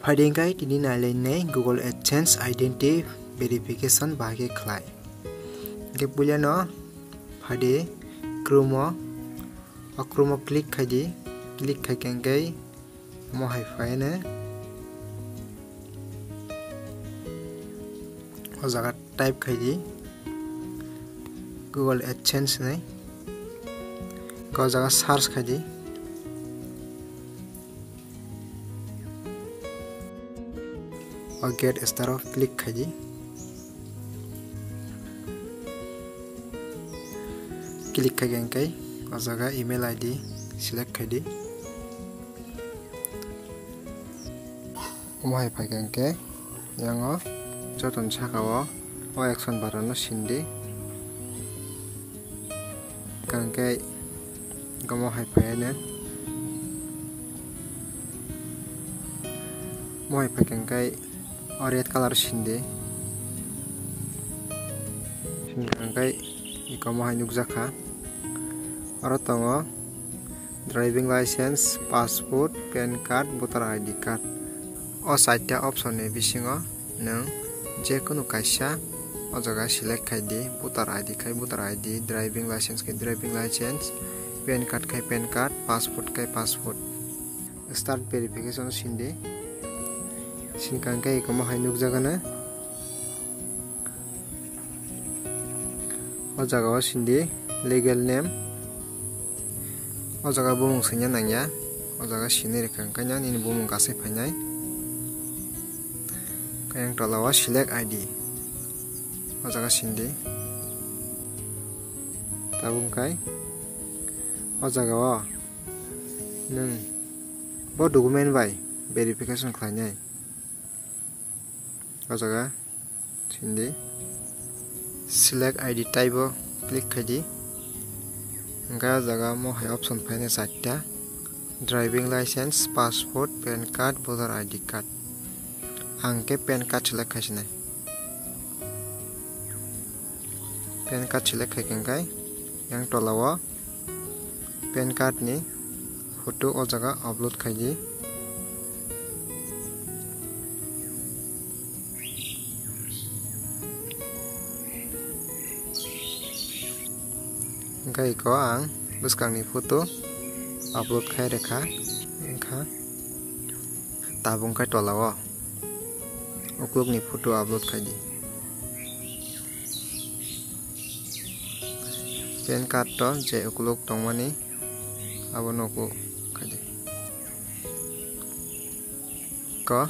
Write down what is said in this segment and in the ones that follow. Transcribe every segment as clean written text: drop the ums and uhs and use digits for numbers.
Fadengkai tini nalainai Google AdSense Identity Verification bahagi khlai. Ke pulyano fade Chrome click khaidi click khaikengkai mo hai faine o jaga type khaidi Google AdSense nai ko jaga search khaidi o get started click khaidi click khaigengkai o jaga email ID select khaidi mo hai phaigengke yango joton sakao o action button no sindi kangkai gomo hai phaine mo hai phaikenkai o red color sindi kangkai ikomo hai nukjaka aro tongo driving license passport pan card voter ID card o site option ni bisingo nang jekono kaisa o jaga select khaidi voter ID khai voter ID driving license khai driving license pan card khai pan card passport khai passport start verification sindi sinkangkai ikomo hai nukjagana o jaga o sindi legal name o jaga bumung singya nangya o jaga sini rekangkanya nini bumung kasai phainai kayang tolawa select ID o jaga sindi tabungkai o jaga o nung bo document bai verification khlainai o jaga sindi select ID type o click khaidi Engka jaga mo hai option phaine chatta driving license passport pan card voter ID card angke pan card select khaisinai pan card select khaikengkai yang tolawa pan card ni photo o jaga upload khaidi Engkai ko ang bwskangni photo upload khai rekha engkha tabungkai tolao uklukni photo upload khaidi pan card to je ukluk tongmani abono ko khaidi ko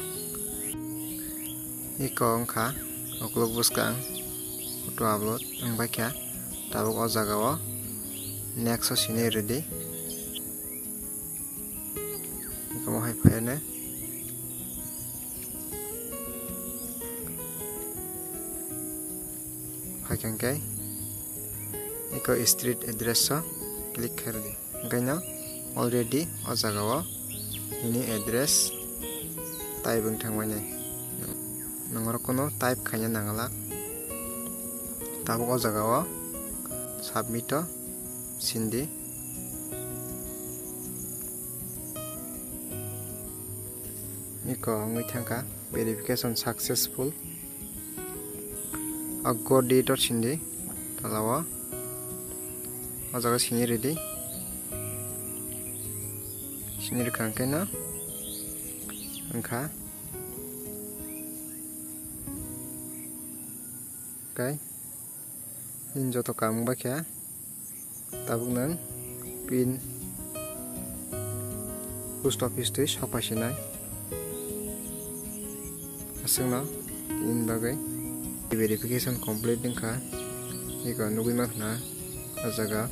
iko engkha ukluk bwskang photo upload engbaikha tabuk o jagao next sini ready kamu hai phaine phakengkai iko street address click khardi gaina already o jagao ini address taibung thangmani nangor kono type khaina nangala tabuk o jagao submit sindi iko ngui thangka verification successful go date sindi talawa o jaga sini ready sini kangkai na engkha kai in joto kamung bakya tabuk nang pin post office tui sapaisinai asungna in bagai verification complete dingkha iko nugui makhna o jaga